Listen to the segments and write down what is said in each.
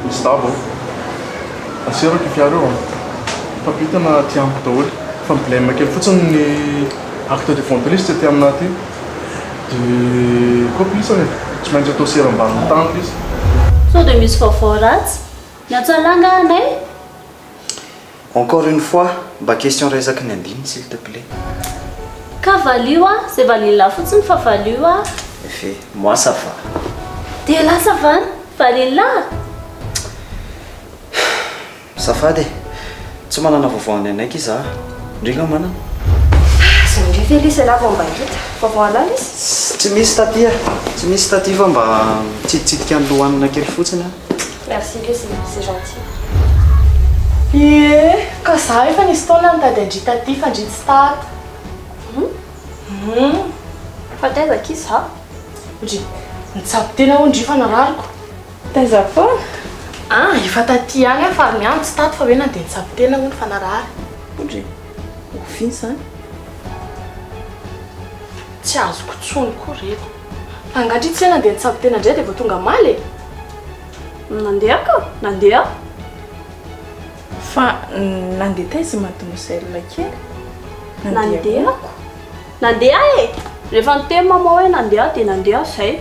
misy dabo aserako fiareo papitana ty amiko daholo fa miblème kely fotsiny ny acte de vandalisme ty aminahy ty de koa pisany tsy maintsy atao seram-bany tany izy sao de misy vaovao ratsy miatsalanga anay encore une fois mba question resaky ny andiny s'il te plaît ka valio a zay valila fotsiny fa valio a efe moi ça va de lasa vany valila safady tsy manana vaovaony anaiky izy a ndrigna manana sy ndry felisy lava mba hita vaovao alala izy tsy misy tatia tsy misy taty fa mba tsititsitiky any lohanina kely fotsiny a merci le c'est gentil ie ka za efa nisy taona nitady andrita ty fa ndry tsy tato fa taizaka izy za ndry nitsabo tena ho ndry fa narariko taiza foana efa taty any a fa miany tsy tato fa hoe na de nitsabo tena ho ny fa narary ondry ofiny zany tsy azoko tsony koa reko angatry tsy ena de nitsabo tena ndray de vao tonga maly nandeha ka nandeha fa nandeha taizy mademoiselle kely nandehako nandeha e rehefa niteny mama hoe nandeha de nandeha zay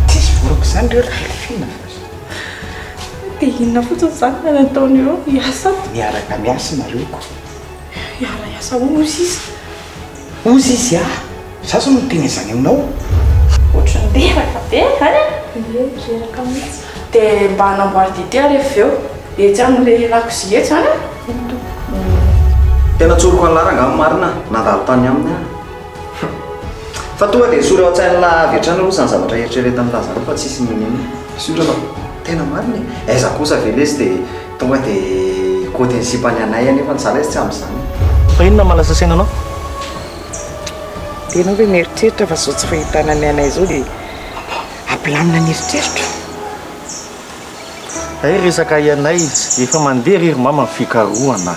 tsisy voroko zany reo rahelifina de inona fotsiny zany fa nataony eo iasa miaraka miasa nareoko iara-iasa ozy izy ozy izy a zazo no tena zany aminao ohatrany deraka be any reraka mihitsy de mba hanamboary dite rehefa eo etsy am'le lakozy etsy any tena tsoroko anlaranga marina nandalo tany aminy a fa tonga de sory ao an-tsainy la avy hatrany aloha zany zavatra eritreretany la zany fa tsisy mininy surana tena marina aiza kosa velezy de tonga de côté ny sipany anay anefa ny zala izy tsy am'zany fa inona malasasaina anao tenao hoe mieritreritra fa zao tsy fahitanany anay zao de ampilamina ny eritreritra ay resaka ianay efa mandeha rery mama ny fikarohana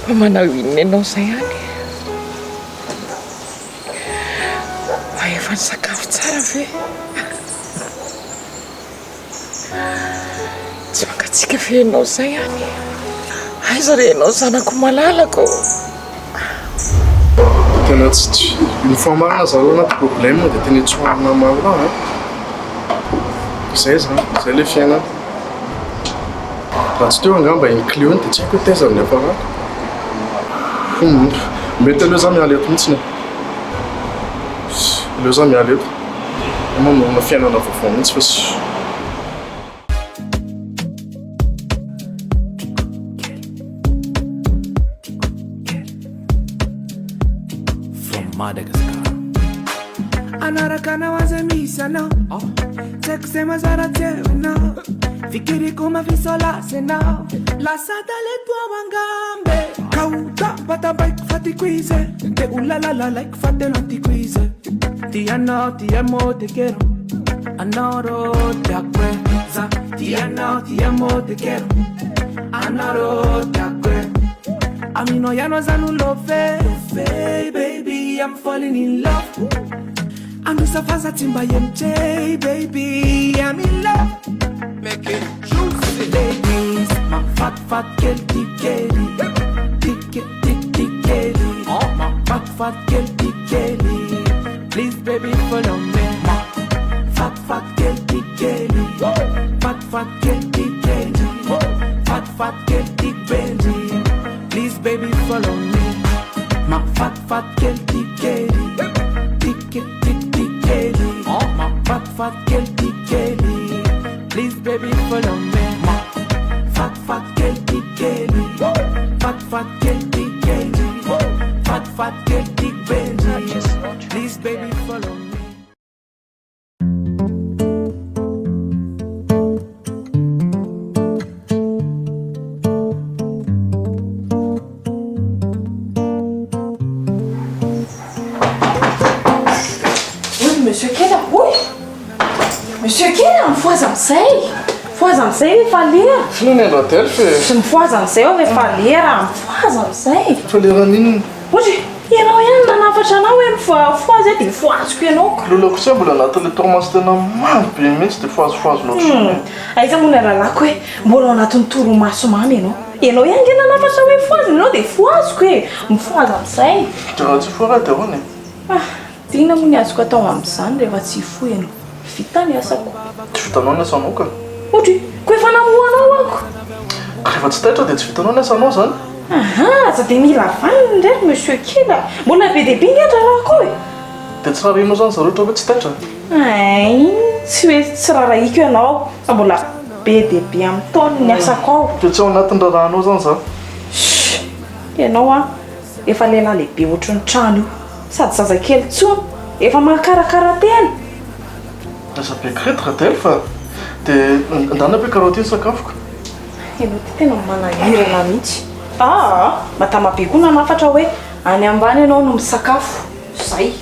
fa manao inona ianao zay any fa efa ny sakafo tsara ve tsy mangatsika fe ianao zay any aiza re ianao zanako malalako tena tsy une fois marina zareo anaty problème de tena tsoanina maro raha zay zany zay le fiainana raha tsy teo angamba incliony de tsy haiko hoe taiza ny afarako mety aleo za miala eto mihitsiny aleo za miala eto mamorona fiainana vaovao mihitsy fa sy Madagascar. Anarakana wazamisana sekusema zara tena fikiri kuma visola sena la satale tua wangambe kauta pata bike fati quize te ulala like fate lanti quize ti amo te quiero anoro te acuerdas ti amo te quiero anoro te acuerdas a mí no ya no zanu love baby I'm falling in love I'm just a fast timba MJ baby I'm in love make it juicy ladies my fat girl tikeli tikeli oh my fat girl tikeli please baby follow me my fat girl tikeli fat girl tikeli fat girl tikeli please baby follow me my fat girl tikeli tikeli oh my fat girl tikeli please baby follow me my fat girl tikeli fat girl tikeli fat girl tikeli please baby follow me. Monsieur Kela, oui. Monsieur Kela, foazana zay efa lera. Fiainana andro atelo fe Sy mifoazana zay ao efa lera, mifoazana zay. fa leran'inona Ohatry, ianao ihany nanafatra anao hoe mifoazy dia foaziko ianao lolako sy mbola anatin'le tormasy tena mamy be mihitsy dia foazifoazonao trony aiza moa ny lalako hoe mbola ao anatin'ny toromaso mamy ianao ihany nge nanafatra hoe foazy ianao dia foaziko e mifoazy amin'izay raha tsy foara dia ahoana dina moa ny azoko atao amin'izany rehefa tsy fo ianao vita ny asako tsy vitanao ny asanao ka ohatra koa efa namoanao ako rehefa tsy taitra dia tsy vitanao ny asanao zany aza dia mila vaniny ndraiky monsieur kila mbola be dia be ngetra raha koa e dia tsy raha renao zany zareo ohatra hoe tsy taitra ay tsy hoe tsy rarahiko ianao fa mbola be dia be amin'ny taona ny asako ao dia tsy ao anatin'ny rarahanao zany za ianao a efa lehilahy lehibe ohatry ny trano io sady zazakely tsony efa mahakarakara tena aza be kretra telo fa dia andana be karaoty ny sakafoko ianao ty tena manahirana mihitsy matamabe koa nanafatra hoe any ambany ianao no misakafo zay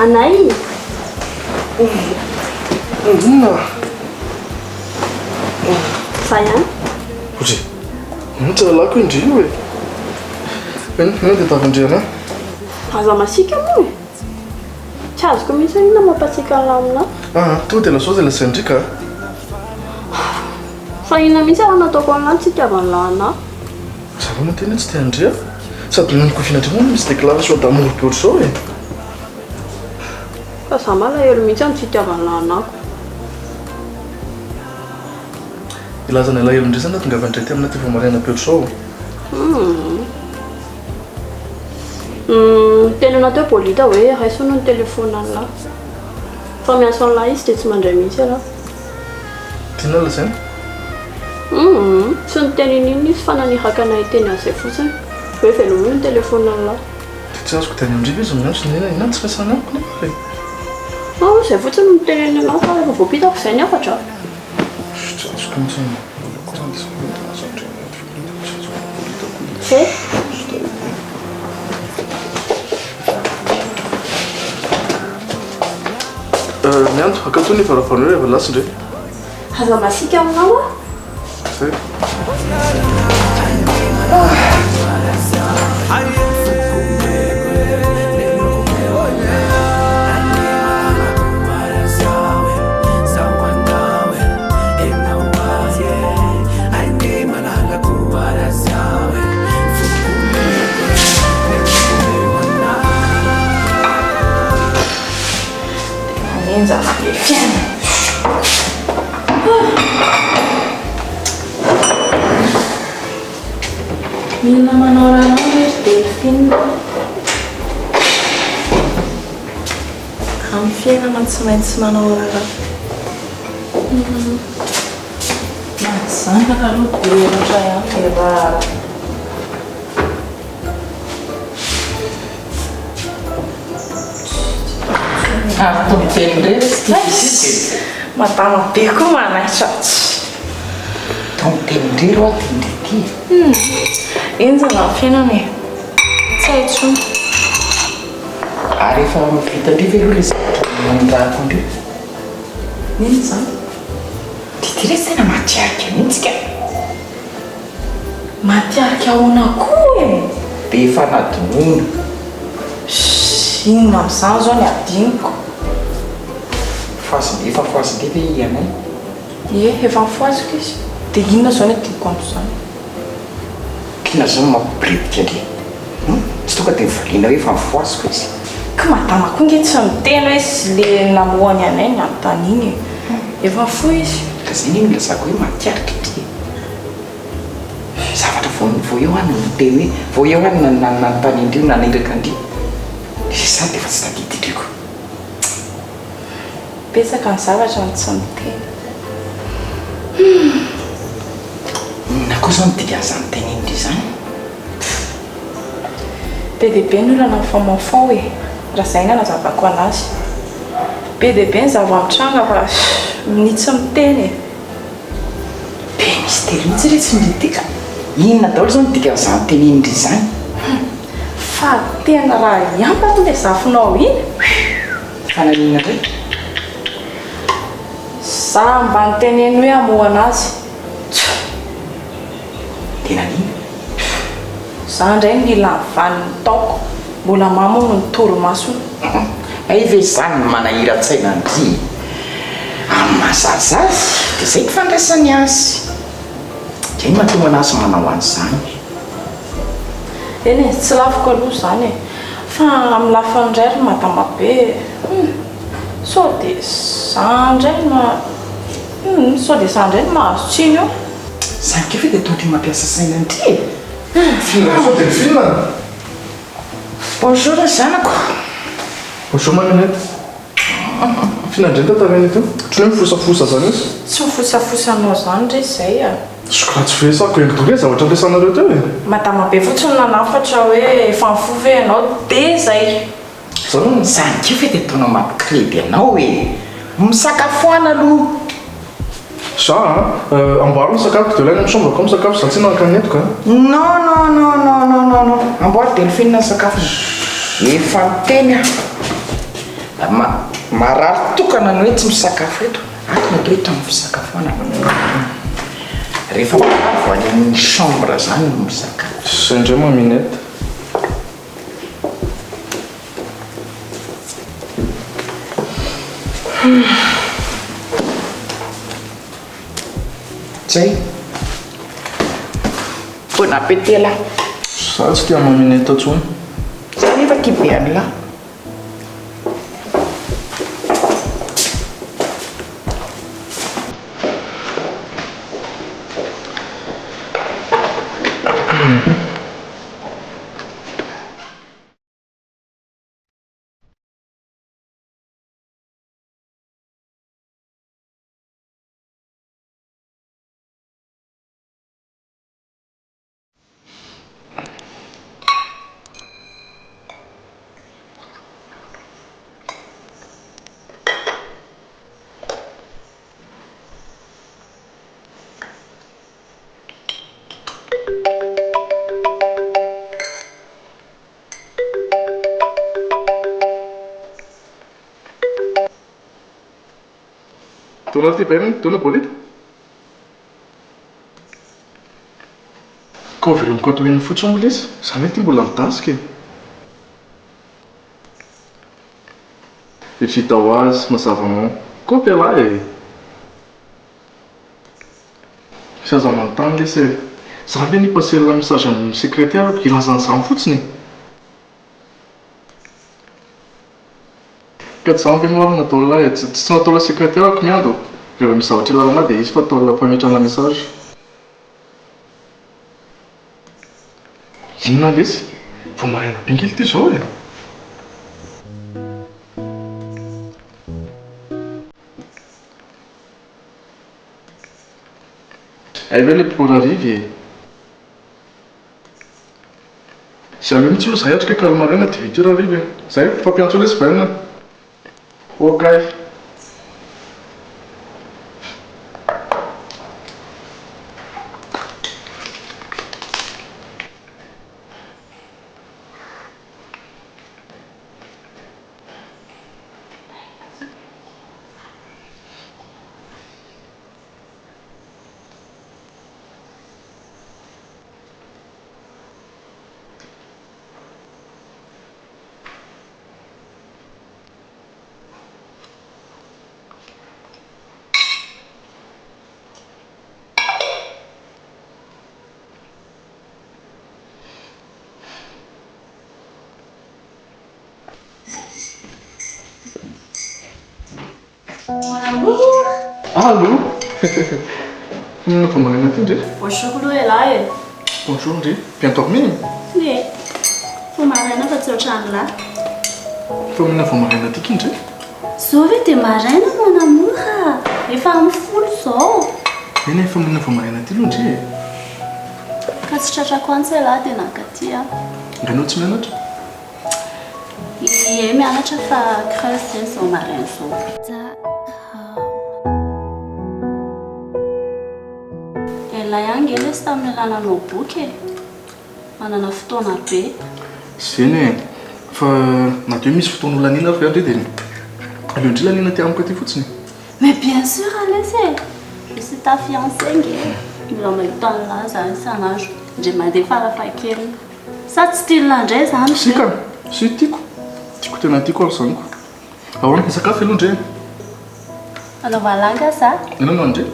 Anay Sayang Oje, tsy lalako indri hoe dia tavindriana aza masika moa tsy azoko mihitsy inona mampatsika lamina to dia lasao zay lasay ndrika fa inona mihitsy raha nataoko amin'any tsy itiavany lahana zavana tena tsy tiandria sady nanykofinandrimoa misy déclaration d'amour be ohatr' zao e fa za malahelo mihitsy any tsy itiavany lahanako ilazana alahelo indray zany tonga avy andray ty amina ty famariana be ohatr' zao tena nateo bolita hoe raisono ny telefona an'lahy fa miaso an'lahy izy dia tsy mandray mihitsy alahy tiana lazainy tsy nitenin'iny izy fa naniraka anay teny an'izay fotsiny hoe velomino ny telefona an'lahy dia tsy azoko tany amindriva izy miantso nena inany tsy rasana amiko nefa e izay fotsiny niteneny anao fa rehefa voapitako izay ny afatra tsy azoko mihitsy zay mianto akato ny farafarana hoe efa lasy indray aza masika aminao zay mila manao raha izy delphine amin'ny fiainana tsy maintsy manao raha mazanga raha aloha dia ohatra ihany raha madama be koa manaitra tombotendry ro atendrety eny zana amin'ny fiainana e tsy haitsony ary efa vitandriva aloha le zatramandrahakondrio niny zany didire sy tena matiarika mihitsika matiarika ahoana koa e be fanadinono inona amin'izany zao ny adiniko efa foazindriva ianay efa mifoaziko izy dia inona zao ny adiniko amin'izany kina zao mampibritika ndre tsy tonga dia mivoliana hoe efa mifoaziko izy ka madama koa nge tsy miteny hoe sy le namohany anay ny anontany igny efa fo izy ka zay ny milazako hoe matiarika ty zavatra vo eo any miteny hoe vo eo any nanontany indrio nanendraka andrio izany dia efa tsy tadidy indriko petsaka ny zavatra ny tsy miteny na koa zao midika an'izany teny indry zany be dia be ny olana mifamafao e raha zay na nazavako anazy be dia be ny zava mitranga fa minitsy miteny e mistero mihitsy re tsy midritika inona daholo zao midika n'izany tenenyndry zany fa tena raha iampany le zafinao iny fananina ndray za mba nyteneny hoe amohana azy tena nina za ndray mila nyvaniny taoko mbola mamono ny toromasony ay ve zany manahira-tsaina ndry amin'ny mahazazy azy dia zay mpifandraisany azy dia ny mahatonga anazy manao an'izany eny tsy lafiko aloha zany e fa amin'ny lafandray ry madamabe sao dia zandray sao dia zandray no mahazo tsiny io zany ke fe dia tondry mampiasa saina ndry Sao dia film bonjour zanako bonjour maminette fihinandray tantarana ito tsy hoe mifosafosa zany izy tsy mifosafosanao zany ndray zay a sokra tsy fesako endrodore zavatra ampiasanareo teo e madamabe fotsiny nanafatra hoe efa mifovy anao dia zay zany zany ke fe dia taonao mampikredy anao e misakafoana aloha za amboarina sakafo dia ilaina amin'ny chambre comme sakafo za tsy nankanetiko non amboary dia nyfinina ny sakafo efa miteny a marary tokana ny hoe tsy misakafo eto atona to eto amin'ny fisakafoana rehefa marary vo any amin'ny chambre zany no misakafo zay indray maminette zay bon appétit là za tsy tia maminette atsony za nefa kibeany la Tona ty bainy tona bolita ko velomiko atohiny fotsiny mbola izy zany hoe ty mbola midasika e vita ho azy mazavanao koa mpiala e sy aza manontany lesy e za be nipasela message amin'ny secrétaire ilazan'izany fotsiny ka tsy zany be marina natao lahy tsy natao la secrétaire ako miando rehefa misy zavatra ilalana dia izy fa atao la mpametrana message inona lesy vo marina bengily ty zao e ay ve le mpora arive sy ame mitsy olo zay atrika kalmarena 18 heures arive zay fampiantso lesy baina okay Allô Comment on a dit? Bonjour, Louis, là. Bonjour, Ndri. Bien dormi? Oui. Faut marraine pas de là. Faut me faire marraine à Tikindri. Sauver tes marraines, mon amour. Les femmes full so. Mais il faut me faire marraine à Tilundri. Quand tu cherches à quoi c'est là, t'es nakatia. Ganot tu m'as Et mais on a fait creuser son marraine so. ilay angy ele sy tamin'ny alananao boky manana fotoana be zeny e fa nato hoe misy fotoana olaniana ary andre dia aleondry laniana ty amiko aty fotsiny. mais bien sûr alesy je suis ta fiancée nge mila mahita an'la zany isan'andro ndre mandeha farafahakeliny sa tsy tian'la ndray zany sika sy tiako tena tiako ary zaniko ahoana sakafo aloha ndre anaova langa sa inona andre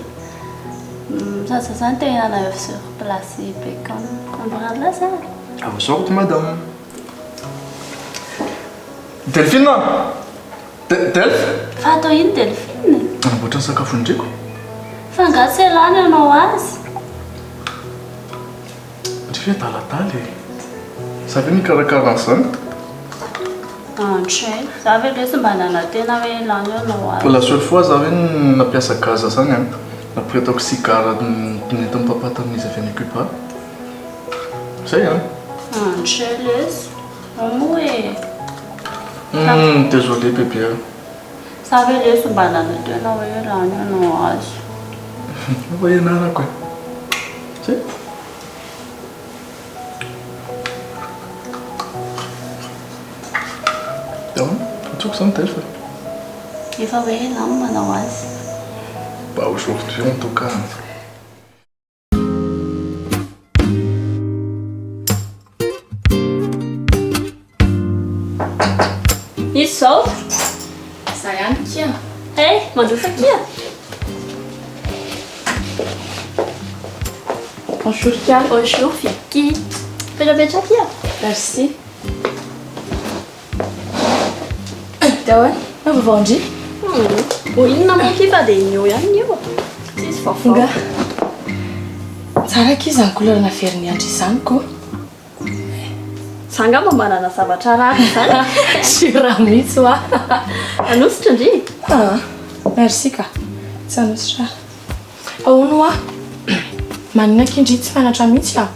ça zany tena na sur place bacon comprendre ça à vos ordres madame. Delphine Delph fa atao iny Delphine anamboatra ny sakafo ndreko fa ngatsy elany anao azy ndrefy adaladaly za ve mikarakara an'izany antray za ve lesy mba nana tena hoe elany anao azy la seule fois za hoe napiasa gaza zany a napri ataoko cigare nentin'ny papa tamin'izy avy any ocupa zay a antray lesy oe désolé bébé za ve lesy mba nana tena hoe elany anao azy va ianarako e zay atsoko zany Delph efa hoe elany manao azy bah aujourd'hui en tout cas izy zao za ihany kia mandofa kia bonjour kia bonjour Vicky petrapetra kia merci dahoany mavavaondry inona moky fa dia inyo ihany io tsisy vaovao nga tsara ki zany couleurna verni andry izany ko za ngamba manana zavatra rary zany sura mihitsy hoa anositra ndry merci ka tsy anositra ahoana hoa manina kindry tsy fanatra mihitsy a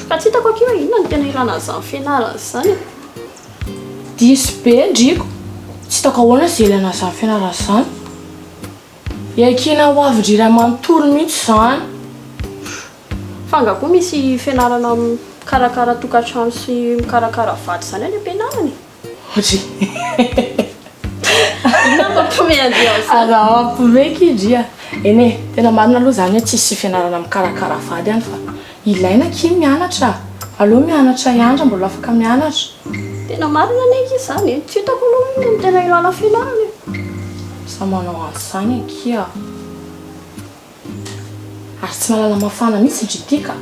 fa tsy hitako akio inona no tena ilana an'izany fianarana zany diso be ndriko tsy hitako ahoana zay ilana zany fianarana zany iakina ho avy ray manontolo mihitsy zany fa nga koa misy fianarana karakara tokantrano sy mikarakara vaty zany any ampianarany otry inona mampimeandiazy ampome kindria eny e tena marina aloha zany hoe tsisy fianarana mikarakara vady any fa ilaina ki mianatra aloha mianatra iandra mbola afaka mianatra tena marina neky izany tsy hitako aloha no tena ilana fianarana sa manao an'izany akia ary tsy malala mafana mihitsy indry tika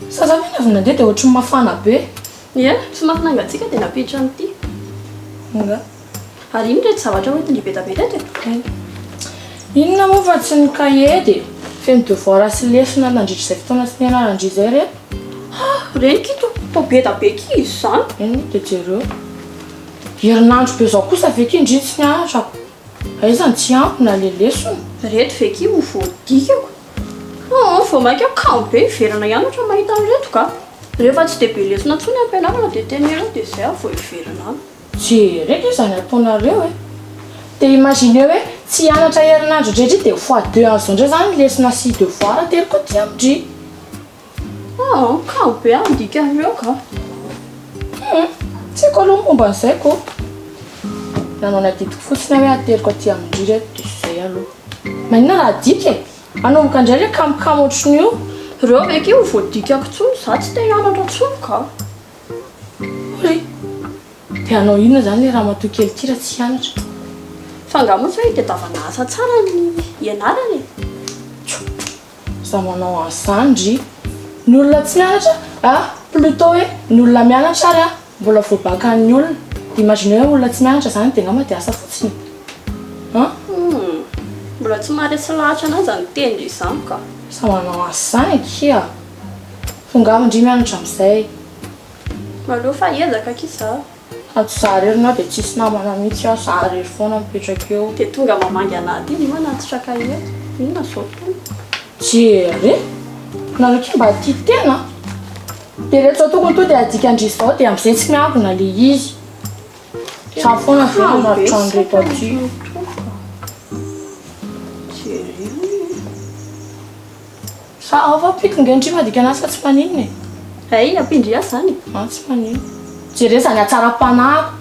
saza ve avy nandeha dia ohatry ny mafana be ie tsy mahafinangatsika dia napiditra n'ity nga ary iny rehetra zavatra hoentiny betabeta ty inona moa fa tsy ny cahier dia feno devoir sy lesona nandritra izay fotoana sy nianarandry izay reto renyky to betabe ki izy zany eny dia jereo herinandro be zao kosa ve kindry tsy nianatrako aizany tsy ampy na le lesona reto veky ho voadikako vao mainka kambe iverana ianatra mahita an'reto ka rehefa tsy dia be lesona ntsony ampianarana dia tenera dia zay a vao iverana any jereka izany ataonareo e dia imagine hoe tsy hianatra herinandro ndrendry dia fois 2 an'izao ndray zany lesona sy devoir teriko ty amindry kambe andikan'ireo ka tsy haiko aloha momba an'izay ko nanao nadidiko fotsiny hoe ateriko aty amindry reto dia zay aloha manina raha dika e anomboka indray le kamokamo ohatrin'io reo veky ho voadikako tsony za tsy te hianatra tsony ka oy dia anao inona zany le raha matoa kely ty raha tsy hianatra fa nga motsy hoe tedavana asa tsara ny ianarany za manao an'izany dry ny olona tsy mianatra plutôt hoe ny olona mianatra ary mbola voabakan'ny olona dia imagine hoe olona tsy mianatra zany dia ngamba dia asa fotsiny mbola tsy maharesy lahatra anazy ny tendry izany ka sa manao an'izany akia fonga amindry mianatra amin'izay maleo fa ezaka kiza ato za rerina dia tsisy namana mihitsy aho za rery foana mipetraka eo dia tonga mamangy anaty iny manatitra cahier inona zao tony jere nareo mba tia tena dia rehetra zao tokony to dia adikandry izao dia amin'izay tsy miambina le izy za foana venanatranoreto aty Sa avapiko ngendry madika anasa tsy maninona Ay, ampindria zany. tsy manino jere zany atsara-panako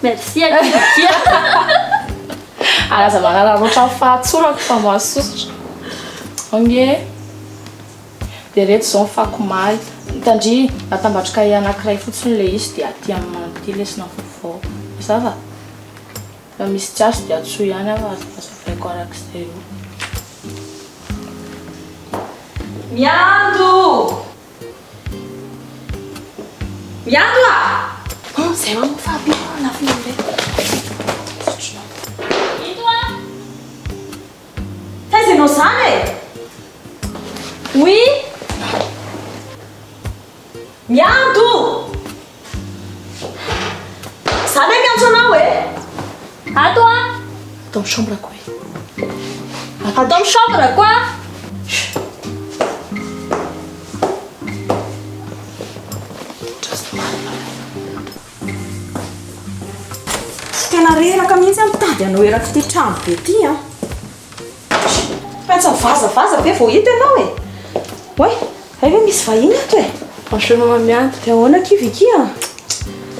Merci Akivikia. alaza manara roatra fahatsorako fa mahasosotra onge dia reto zao mifako maly hitandry atambatroka anankiray fotsiny le izy dia aty amin'ny manty lesina vaovao zava fa misy tsy azo dia atsoa ihany aho azafaiko arak'izay io Miando! Miando zay mamofabina lafina Faisanao zany e? Oui? Miando! Zany e miantso anao e? Ato a? atao amin'ny chambre quoi Atao amin'ny chambre quoi? Tena reraka mihitsy mitady anao eraky ty trano be ty a. Fa vazavaza be vao hita ianao e. Oe, ay hoe misy vahiny ato e. Franchement mama mianto Dia ahoana Kiviki a?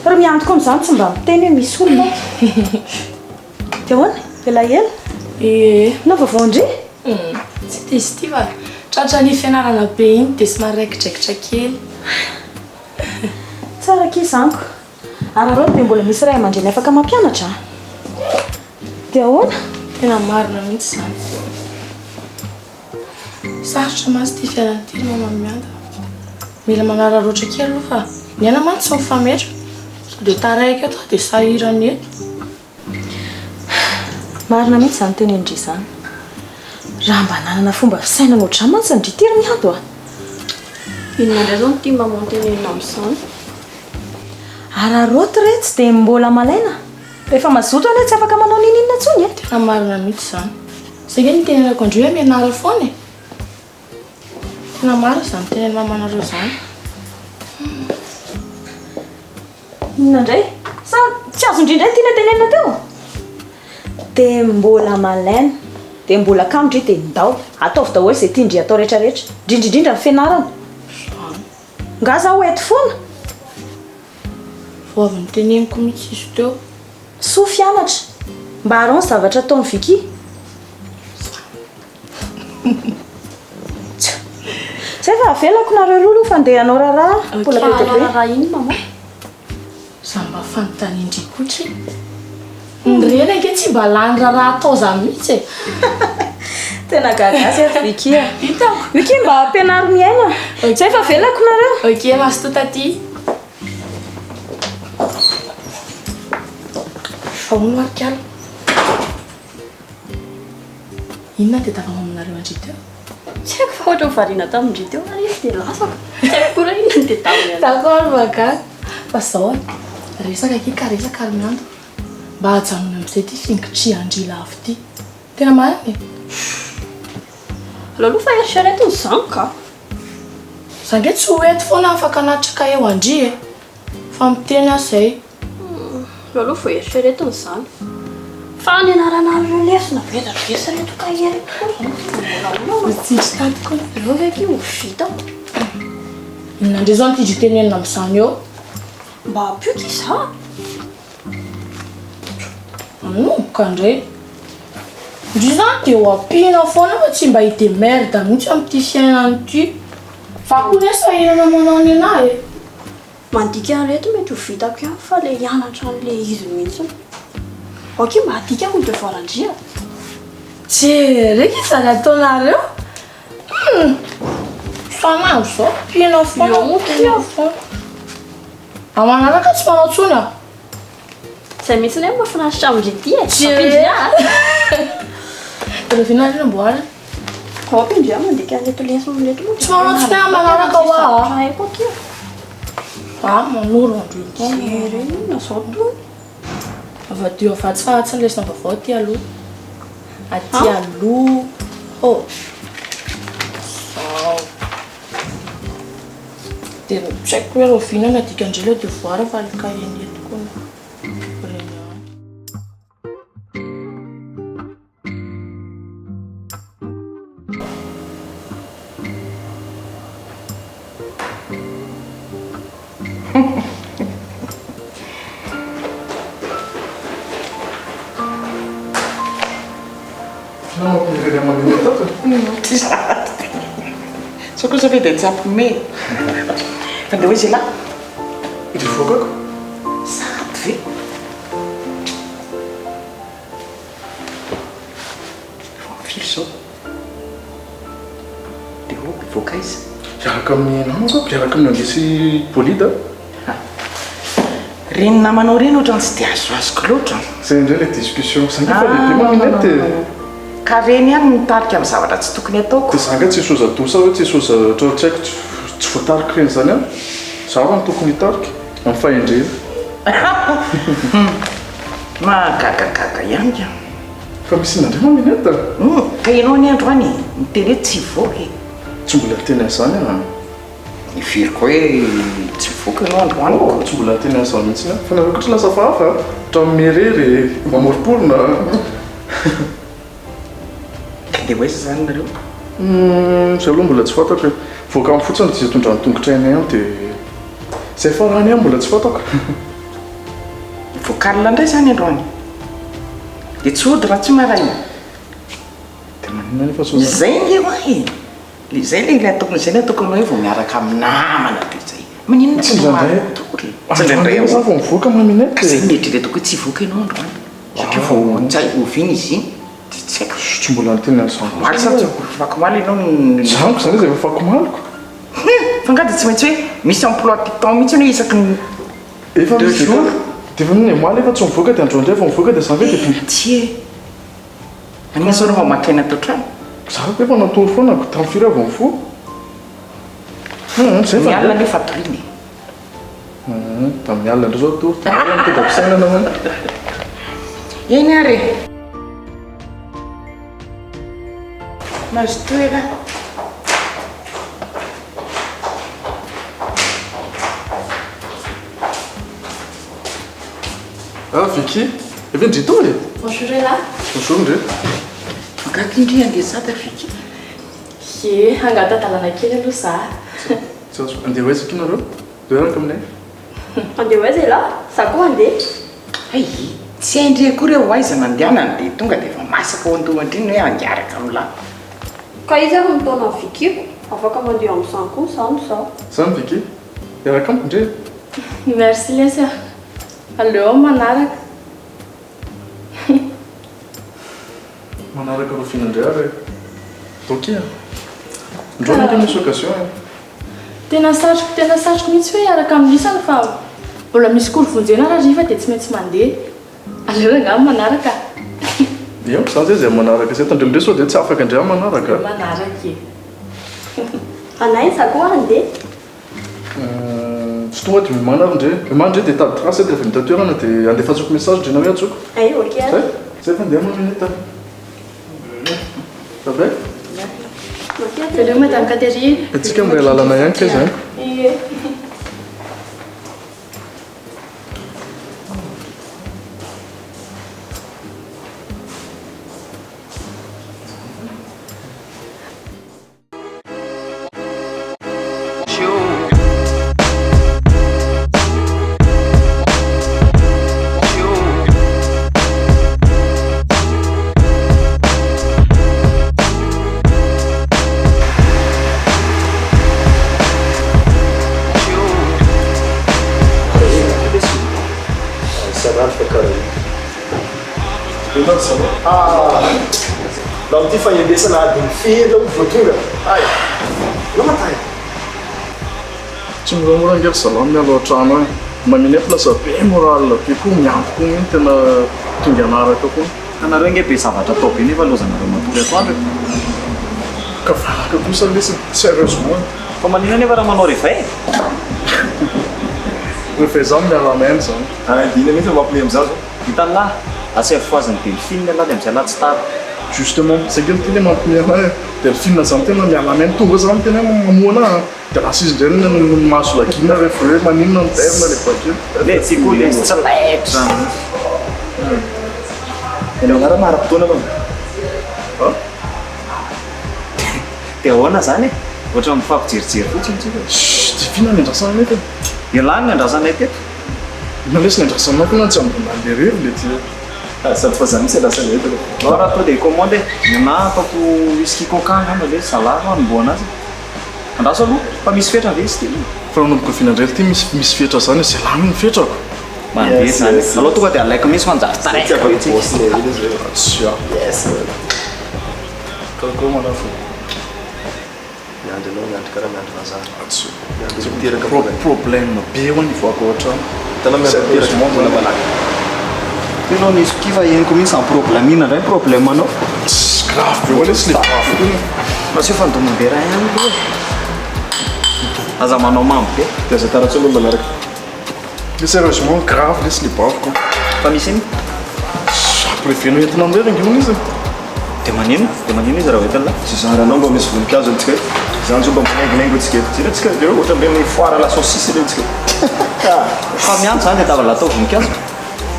Raha miantoko amin'izany tsy mba miteny hoe misy olona. Dia ahoana? Elaela? Nao vao indri? tsy tia izy ty fa tratra ny fianarana be iny dia somary raikidraikitra kely Tsara kizanko. Ary arô dia mbola misy ray aman-dreny afaka mampianatra. Dia ahoana? tena marina mihitsy zany sarotra masy tia fiaran'ity mama mianta mila manara roatra kely aloha fa ny ana mantsy tsy mifametra dia taraiky ato dia sahirany eto Marina mihitsy zany teny Ndry zany. Raha mba nanana fomba fisainana ohatran'ny mantsy Ndry ity miado a. Inona indray zao no tia mba mantenena amin'izany? Ary arôty re tsy dia mbola malaina. Rehefa mazoto ane tsy afaka manao ninina intsony e. tena marina mihitsy zany zay nge nitenenako andreo hoe mianara foana e tena marina zany teneny mamanareo zany Inona indray? Sa tsy azo indrindray tiana tenenina teo? Dia mbola malaina. Dia mbola kamo Ndry dia ndao. Ataovy daholo izay tia Ndry atao rehetrarehetra. Indrindrindra ny fianarana. Nga zaho eto foana. vao avy niteneniko mihitsy izy teo Soa fianatra. Mba harao ny zavatra ataony Vicky. Zay fa avelako nareo roa aloha fa andeha hanao raharaha. Mbola be dia be. Raha iny mama? za mba fanontaniandry kotra ny rena anke tsy mba lany raha atao za mihitsy e Tena gagasy a Vicky a. hitako Vicky mba ampianary miaina. Zay fa avelako nareo. ok mazoto taty fa ono marikalo inona dia tavana aminareo andry teo Tsy haiko fa ohatra variana tamindry teo ary izy dia lasako. Tsy haiko koa raha inona dia taminy d'accord vaga fa zao resaka kika resaka ary mianto mba hajanona amin'izay ty fingitry andry lavo ty tena marina Aloha fa eritreretiny izany ka. za nge tsy ho ety foana afaka anatraka eo andry e fa miteny aho zay Aloha fa eritreretiny izany. Fa ny anaranareo lesona vezavesa reto ka hery tokoa. tsitsy tady koa Ireo ve ki ho vita? inandre zao nitidry tenenina amin'izany eo Mba hampioky iza. anoka ndray ndry zany dia ho ampina foana fa tsy mba hidemerde mihitsy amin'ity fiainany ty fa koa nesa hinana manao ny anahy e Mandika reto mety ho vitako ihany fa le hianatra an'le izy mihitsy. Ok mba adika ho devoirandria. jereky izany ataonareo sanandro zao pina foana mokia foana amanaraka tsy manao tsony aho Izay mihitsy ny hoe mahafinaritra amin'irety e. Jere. rehefinarina mboary Ampindria mandika reto lesona reto moa. Tsy manao tsony aho manaraka ho aho Haiko aty. manoro andreo Jery inona zao to? avadio avatsy fahatsy ny lesina vaovao aty aloha aty aloha oh zao dia tsy haiko hoe rovinana dikandreo le devoir fa alika eny eto koa reny so kosa fe dia tsapome fa dia hoe zay lahy Dia voakako. sady ve filo zao dia ho voaka izy Miaraka amin'ny namako, miaraka amin'ny angesy bolida. reny namanao reny ohatrany tsy dia azoazoko loatra Zay indray ilay discussion. Zanga fa lehibe maminety. ka reny ihany mitarika amin'ny zavatra tsy tokony ataoko Dia zanga tsy soza dosa hoe tsy soza ohatra tsy haiko tsy voatarika reny zany any. Zava no tokony hitarika amin'ny fahendrena. magagagaga ihany ka Fa misy inandray maminety. ka ianao ny andro any miteny hoe tsy voky Tsy mbola teny an'izany a. iveriko hoe tsy voky ianao andro any Tsy mbola teny an'izany mihitsy a. Fa nareo koa lasa fahafa. Ohatran'ny miherery, mamoriporona. dia hoe zany nareo Zay aloha mbola tsy fantako. Voaka amin'ny fotsiny dia tondra ny tongotra eny ihany dia zay farany ihany mbola tsy fantako. voakalina indray zany andro any dia tsy hody raha tsy maraina Dia maninona nefa soza. zay le hoe le zay le ilay tokony zay le tokony hoe vao miaraka amin'ny namana dia zay maninona Tsy indraindray. tory tsy indraindray Andro avao vao mivoaka maminety. ka zay mieritrereta hoe tsy voky ianao andro any satria vao tsy hay ovina izy iny dia tsy haiko Tsy mbola teny an'izany. maly sa tsy vakomaly ianao Zanako zany zay efa fakomaloko. fa nga dia tsy maintsy hoe misy emploi du temps mihitsy hoe isaky ny Efa Deux misy jours. dia efa niny moaly efa tsy mivoaka dia andro indray efa mivoaka dia zany hoe dia tsy e anina sao rehefa makaina tao trano zarako efa natory foana tamin'ny firy avy mifoa. Zay fa mialina nefa atoriny tamin'ny alina indray zao tory. Tamin'ny toda-pisainana mana. eny ary mahazo toera Ah, Vicky, efa indrito le. Bonjour là. Bonjour indray. magaky indri angesata viky Ye, angatadalana kely aloha za. Tsy azo andeha hoezaka ianareo. Dia araka aminay. Andeha hoe zay lah, za koa andeha. ay tsy haindre akory hoe ho aiza nandehanany dia tonga dia efa masaka ao andohandriny hoe angiaraka amin'lahy Ka izy aho mitona vikiko, afaka mandeha amin'izany koa izany za. Zany Vicky. Iaraka amiko indray. Merci les sœurs. Aleo manaraka. Manaraka rofina indray ary. Donc ia. Indreo nake misy occasion. tena satroko mihitsy hoe araka amin'isana fa mbola misy kolovonjena raha rifa dia tsy maintsy mandeha aleo angamy manaraka Io, zany zay zay manaraka zay tandreo indray sao dia tsy afaka indray manaraka. manaraka e Anay za koa andeha. Tsy tonga dia mimanary indray. Mimanary indray dia tady trasy dia efa nita toerana dia andefatsoko message indray na hoe atsoko. Ay, ok. Zay, zay efa andeha maminety. Ça va? aleo madame Catherine Antsika mba lalana ihany ka izany. Ie. Laha ty fagnendesana adiny filo voatonga. Ay, namatay. Tsy moramora ngery salamy mialo an-trano any. Maminety lasa be moral be koa miampy koa iny tena tonga anaraka koa. Anareo nge be zavatra atao be nefa lozanareo matory atoandro. Ka valaka kosa lesy sérieusement. Fa maninona nefa raha manao rehefa e? Rehefa izany miala-maina zany. Dina mihitsy mampiomehy amin'izao zao. Hitan'lahy, asay foaziny Delphine lahy dia amin'izay lahy tsy tara. Justement, c'est que tena mampiomehy anahy. Delphine zany tena miala-maina tonga zany tena mamoana dia lasa izy indray no mahazo lagina rehefa hoe maninona ny terina le bakeo. Le tsy koa le tsy laitra zany. Enao anareo maharam-potoana aloha. Dia ahoana zany e? Ohatra mifampijerijery fotsiny tsika. Delphine ny andrasana nefa. Ialahy ny andrasanay teto. Na lesy ny andrasana koa na tsy ambony mandeha rery le ty. sady fa zany misy lasany eto raha to dia commande na ataoko whisky coca ngamba le salary anombo anazy andraso aloha fa misy fetra ve izy ty fa nanomboka finandraely ty misy fetra zany zay lamy ny fetrako mandeha zany aloha tonga dia alaiko misy fanjary tsara kako manafo miandry anao miandry karaha miandry vazaha problème be ho any voako ohatrano tana miandry mbola malaky tenao nisy kifa eniko mihitsy amin'ny problème ina ndray problème anao grave be oale sy le grave koa masio fandomambera ihany koa aza manao mamy be dia za taratsy aloha manaraka le sérieusement grave le sy le bavoko fa misy iny préféno entina amrera angiona izy dia manino izy raha hoentanala sy zary anao mba misy voninkazo antsika zany zao mba minainginaingo atsika tsiratsika de ohatra mbe ny foire la saucisse le atsika fa miandro zany dia tavala atao voninkazo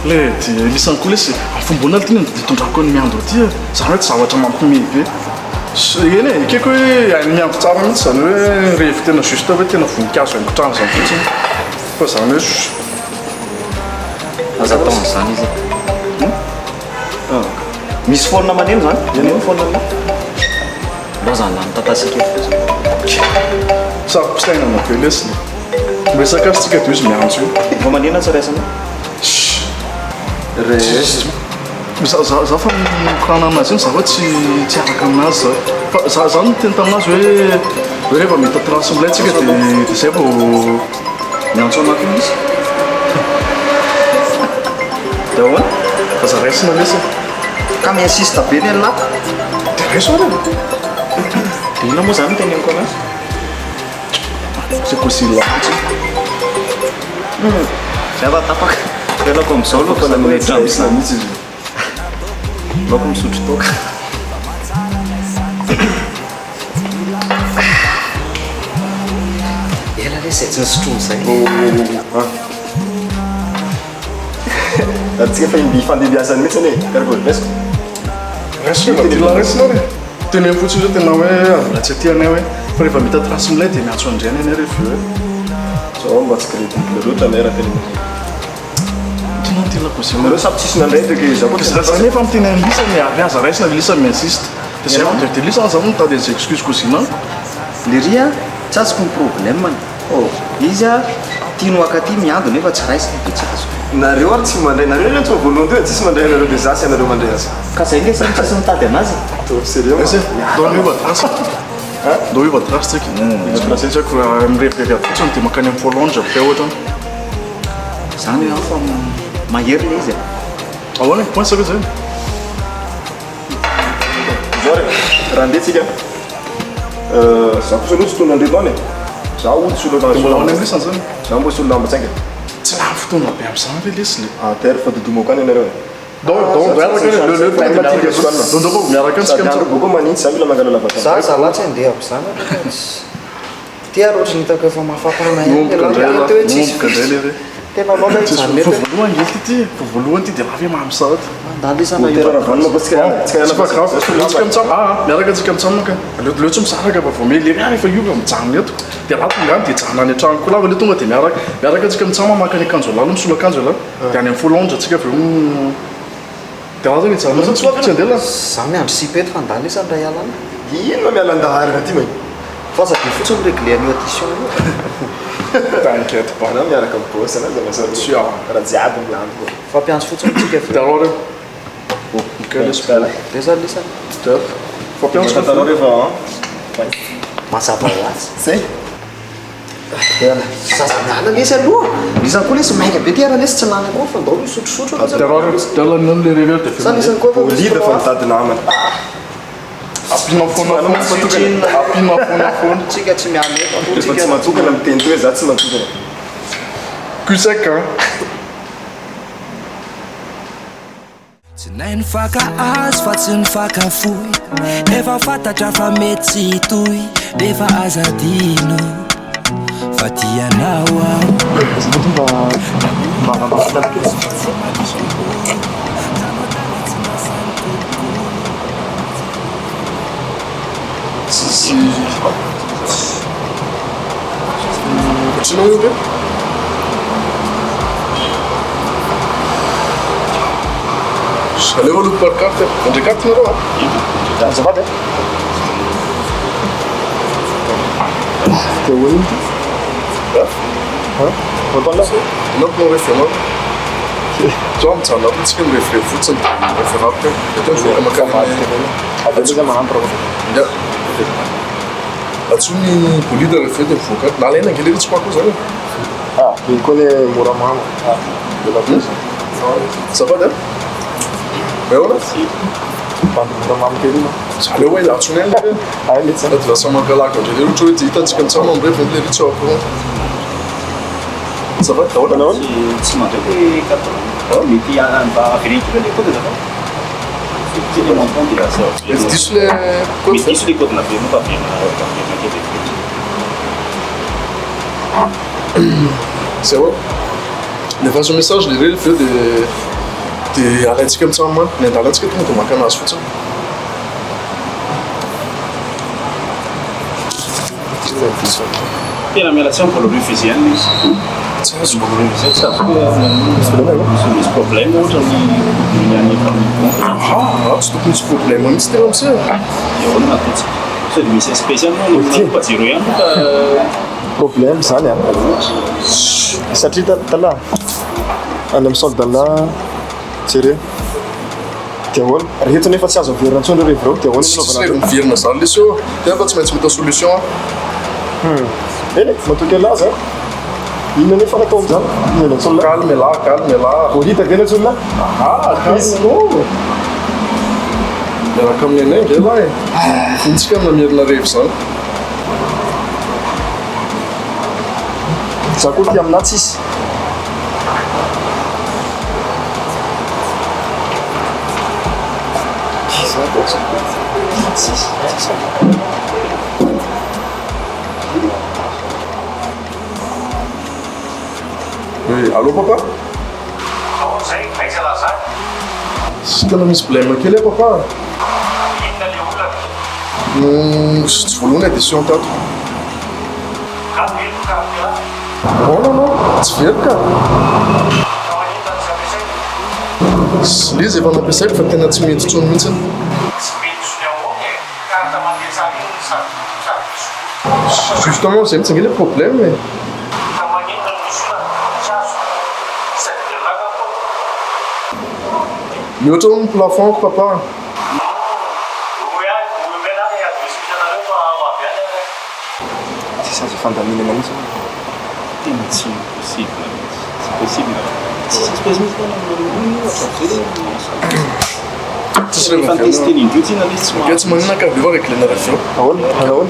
le dia lisany koa le sy amfombonala ty ditondrako ny miandro aty zany hoe tsy zavatra mampime be eny e ekeko hoe any miandro tsara mihitsy zany hoe rehefa tena juste hoe tena voninkazo haingotrano zany fotsiny fa zany hoe aza taona zany izy misy faonina maneno zany eneno faonina maneno mba zany lany tatasika saropisainana be lesy le resaka azy tsika dia izy miantso io mba manena tsy raisana za fa mikorana anazy iny za hoe tsy araka aminazy za fa zany teny taminazy hoe rehefa mita trasy milay tsika dia zay vao miantso anaky io izy dia ahoana fa za raisina lesy ka miinsiste be ny alahy dia raiso ary dia ina moa zany teneniko anazy c'est possible lahatsy zay fa tapaka tenako am'izao aloha fa namina trano isna mihitsy izy laoko misotro toka ela le zay tsy nisotrony zay atsika fa fandebiasany mihitsy ane karakory resiko raisona raisina re teny fotsiny zao tena hoe avolatsy aty anay hoe fa rehefa mita trasy milay dia miantso andriany anay rehefa hoe zao mba tsy crédit loatra anay raha tena tena ntelako zay nareo samy tsisy nandray ndraiky za koa nefa miteny lisany aza raisina lisa miinsiste dia zay de lisany za mitady an'izay excuse cosina le ria tsy azoko ny problème izy a tiano akaty miando nefa tsy raisina dia tsy azo nareo ary tsy mandray nareo le tsy voalohany teo tsisy mandray anareo dia zasy anareo mandray azy ka zay nge sany tsisy mitady anazy sérieux dao io vatrasy dao io vatrasy tsika zay tsy haiko mireviriavy fotsiny dia makany amin'ny folonge be ohatra zany hoe afa mahery le izy ahoana point saka zay zao re raha ndetsika za kosa aloha tsy tona andreto any za ody mbola any lisany zany za mbo sy olo lambatsainga tsy lany fotoana be amin'izany ve lesy le ter fa dodomako any anareo miaraka antsika boko manintsy za mila mangala lavaka za zalahy tsy andeha am'zany ty ary ohatry nitako efa mafapana momboka ndray ndray le re tena lola fa voalohany ngely ty ty fa voalohany ty dia lave mamysady mandalisana vanona fa tsika tsika miaraka antsika mitsamaka leo tsy misaraka fa vao mely ary efa io mijanona eto dia raha tonga any dia jana any an-trano koa lava le tonga dia miaraka antsika mitsama maka ny akanjo alala misolo akanjo ala dia any amin'ny folonge atsika aveo dia raha zany ijanona tsy andela za miandro sipeto fa andalisana ray alana ino ma mialandaharina ty mai fa za be fotsiny réglé an'io addition t'inquiète pas na miaraka mibosy ana zanasy raha jiaby milando koa fa mpiantso fotsiny tsika dia alors re dia za lisana fa mpiantso fatanao rehefa mazava hoazy zay zaza miala lesy aloha iza koa lesy mainga be ty ara lesy tsy lany koa fa ndao misotrosotro dia alors dia alanina le rever dia za lisany koa olida fa mitady namana apina foana tsika tsy miala efa tsy matsokana miteny to hoe za tsy matsokana cusec tsy nay ny fakahazo fa tsy ny fakafoy efa fantatra fa mety tsy toy defa azadino fa tianao Continua io te? aleo aloha parcarte mandray carte nareo azafady te hoiny otala anao no refy anao zao mijanona atsika mirefire fotsiny referapika voaka makavadyza mahampy raha atsony bolide refe dia mivoaka nalaina angelely tsy pako zany iny koa le moramama zafady eona moramama kely aleo hoe atsony any ady lasa mankalaka ndray le ohatra hoe hitantsika mitsama amrevy le ry tsy ao akoa zafady dahola tsy mandray hoe mety mba vérifier le code zafady mety diso le code diso le code naverina fa averina zay hoe nefazo message le rely veo dia alaintsika mitsama ny andalantsika tonga dia maka anazy fotsiny tena miala tsy mbola roy fiziana izy tsy azo misy problème ohatra tsy tokony misy problème mihitsy tena amse eona natotsika sady misy spécial pa zero ihany fa problème zany satria tala any amy soldana jere diahoana rehetra nefa tsy azo averina antsony rehefa reo diahoana miverina zany le seo tena fa tsy maintsy mita solution eny matoky alaza ina nefa natao amizany inanatsolona calme là hita tena atsolona miaraka amin'ny anay nge la fontsika namerina revy zany za koa ty amina tsisy allô papa sy tena misy blème kely papa tsy voalohany addition tato non tsy verika le izy efa nampiasaiko fa tena tsy mety tsony mihitsiny justement zay mitsy angely problème mihoatra ny plafondko papa tsy azo fandaminana mihitsy tena tsy possible tsy possible tsisy espèce mihitsy tsy manina cardio avec le nareveo ahoana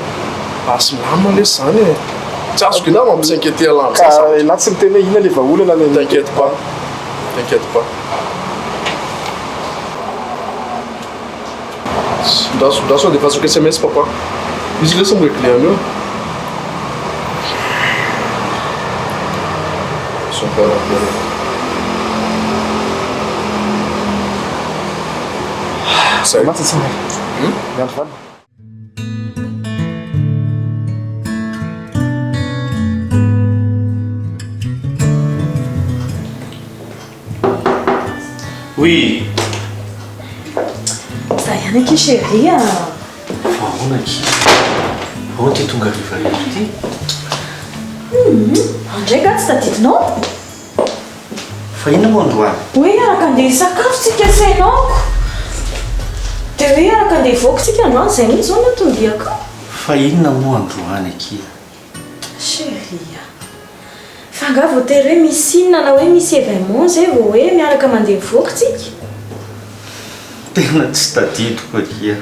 asy milama lesy zany tsy azoko ina mampisinquiété alamy na tsy miteny hoe ina le vaolana t'inquiète pas ndaso dia fazoko SMS papa izy lesy miregle amio matsatsy miandro vala oui za ihany aky chéri ahoana ky ahoana ty tonga rivareto ty andraika tsy tadidinao fa inona moa androany hoe araka andeha sakafo tsika sainako dia hoe araka andeha hivoaka tsika androany zay mihitsy zao natondiaka fa inona moa androany aky chéria fa nga vo tery hoe misy inona na hoe misy événement zay vao hoe miaraka mandeha mivoaka tsika tena tsy tadidiko akia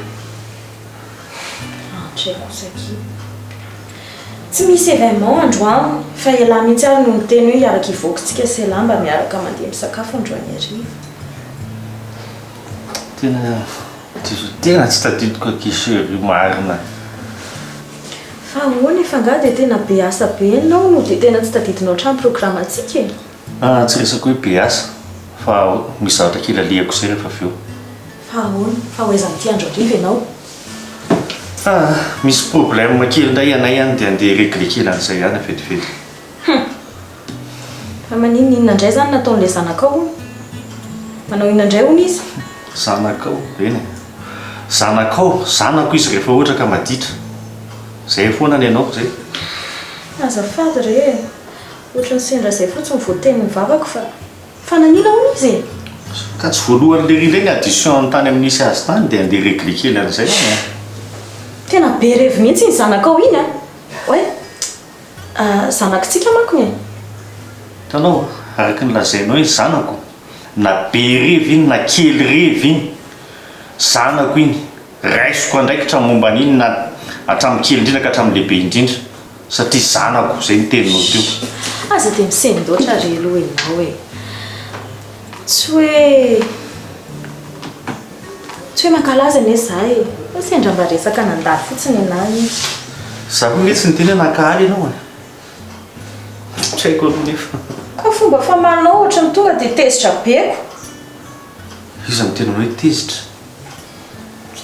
andraiko saky tsy misy événement androany fa iala mihitsy ary no miteny hoe hiaraka hivoaka tsika sela mba miaraka mandeha misakafo androany ariva tena tsy tadidiko aky chéri marina fa ahoana efa nga dia tena be asa be anao no dia tena tsy tadidinao trano programme atsika e tsy resako hoe be asa fa misy zavatra kely alehako zay rehefa aveo fa ahoana fa hoaiza mity andro ariva ianao misy problème kely ndray anay ihany dia andeha réglé kely an'izay ihany vetivety fa maninona inona indray zany nataon'ilay zanakao manao inona indray hono izy zanakao eny zanakao zanako izy rehefa ohatra ka maditra zay foana ny ianao zay azafady re ohatra ny sendra zay fotsiny voateny mivavako fa nanina hono izy ka tsy voalohany le rilay ny addition tany amin'nisy azy tany dia andeha réglekely an'izay tena be revy mihitsy ny zanakao iny a hoe zanakitsika manko ny tanao araky ny lazainao izy zanako na be revy iny na kely revy iny zanako iny raisoko andraikitra momba an'iny na hatramin'ny kely indrindra ka hatramin'ny lehibe indrindra satria zanako zay ny teninao teo aza dia misendoatra re aloha enao hoe tsy hoe mankalaza ane zahay sendra mba resaka nandalo fotsiny anany za koa mety tsy ny teny hoe nakahaly ianao tsy haiko aloha nefa ka fomba famanao ohatra ny tonga dia tezitra beko izy mitena hoe tezitra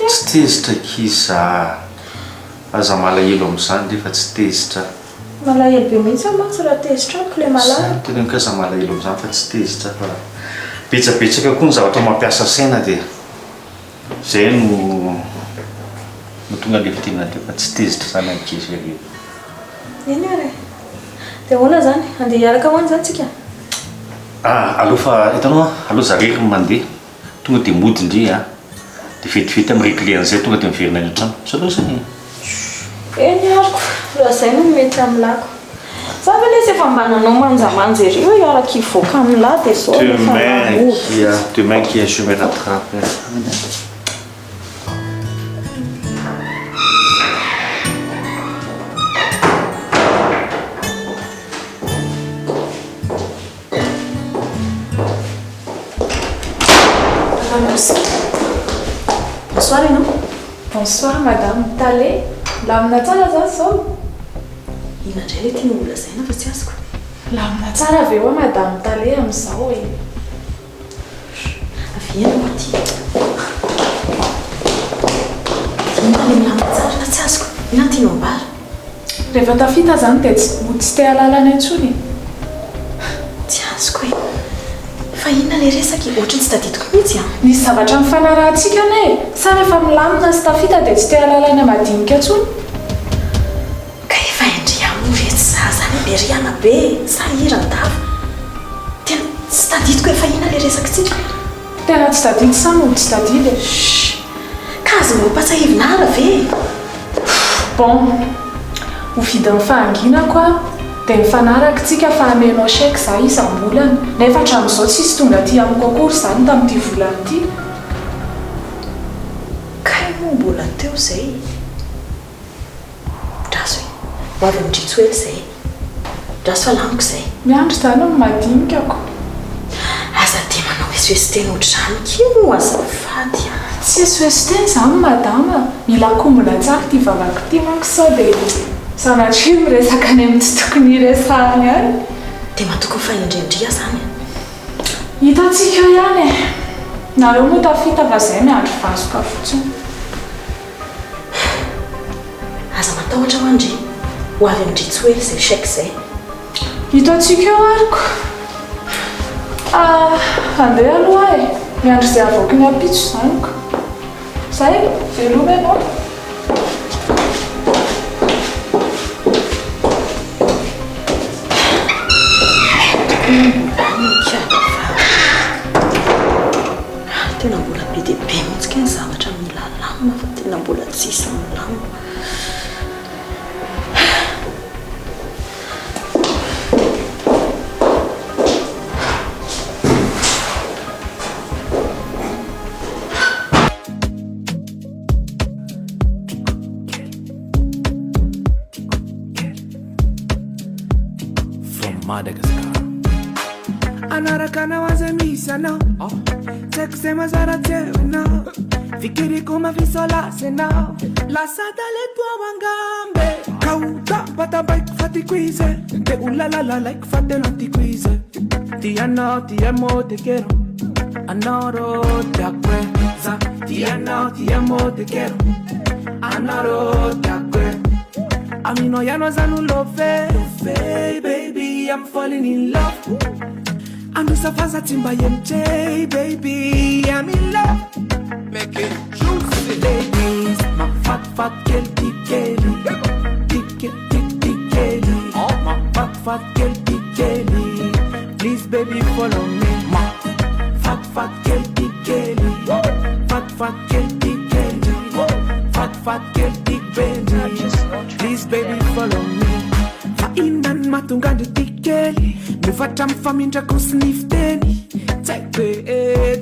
tsy tezitra kiza aza malahelo amin'izany nefa tsy tezitra malahelo be mihitsy amantsy raha tezitra amiko le malahelo tena ka aza malahelo amin'izany fa tsy tezitra fa betsabetsaka koa ny zavatra mampiasa saina dia zay no tonga le fitenina teo fa tsy tezitra zany ankizy re eny are dia ahoana zany andeha hiaraka hoany zany tsika aloha fa hitanao aloha zarery ny mandeha tonga dia mody indri dia vetivety amin'ny réglé an'izay tonga dia miverina ny trano sy aloha zany eny ariko raha zay no mety amin'ny lako za ve lesy efa mbananao manjamanja ery hoe iaraka ivoaka amin'ny lahy dia zao demain qui a je me rattrape Bonsoir ianao. Bonsoir madame Talé. Lamina tsara zany zao. Ina indray le tiana olazaina fa tsy azoko. Lamina tsara ve hoa madame Talé amin'izao e. Avy ena ho aty. Ina le milamina tsara fa tsy azoko. Ina tiana ambara. Rehefa tafita zany dia tsy te halalana intsony. Tsy azoko e. Fa inona le resaka ohatrany tsy tadidiko mihitsy a. Nisy zavatra mifanarahantsika ane sa rehefa milamina sy tafita dia tsy te halalana madinika intsony. Ka efa indri amoretsy za zany be riana be sa hiran-dava. Tena tsy tadidiko efa inona le resakitsika. Tena tsy tadidy sa no tsy tadidy. Ka azo mampatsahivina ve. Bon, ho vidin'ny fahanginako a dia mifanaraka tsika fa amenao chèque za isam-bolana nefa hatramin'izao tsisy tonga aty amiko akory zany tamin'ity volana ity. Kay moa mbola teo zay. Draso ho avy midritso hely zay. Draso fa lamiko zay. Miandry zany no madinikako. Aza dia manao esoesy teny ohatr'izany kimo azafady. Tsy esoesy teny zany madama. Mila kombona tsara ity vavako ity manko sao dia sanatria miresaka any amin'ny tsy tokony iresahany any. Dia matokony fa indrindria zany. Hitantsika ihany e. Nareo moa tafita fa zay miandry vasoka fotsiny. Aza matahotra ho andry ho avy midritso hely zay chèque zay. Hitantsika eo ariko. Andeha aloha e. Miandry izay avoaka ny apitso zaniko. Zay veloma ianao. Tena mbola be dia be mihitsy ny zavatra mila lamina fa tena mbola tsisy milamina. From Madagascar. Anarakana wazemisana sekusema zara tena fikiri kuma visola sena la sata le tua wangambe kauta pata bike fati quize te ulala like fate lanti quize ti amo te quiero anoro te acuerdas ti amo te quiero anoro te acuerdas a mí no ya no zanu love baby I'm falling in love. Anusafaza timba MJ, baby, I'm in love. Make it juicy, ladies. My fat girl, big Kelly, big Kelly. Oh, my fat girl, big Kelly. Please, baby, follow me. My fat girl, big Kelly, fat girl, big Kelly, fat girl, big Benji. Please, baby, follow me. Inan matungandi tikeli Nufata mfaminja kusnifteni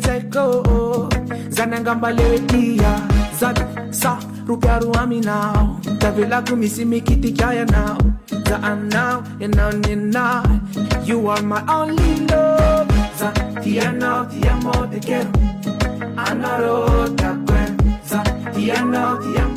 Teko Zanangamba lewetia Zadi sa rupiaru aminao Tavila kumisi mikiti kaya now Za I'm now and now You are my only love Za tiano te amo te quiero Anaro te acuerdo Za tiano te amo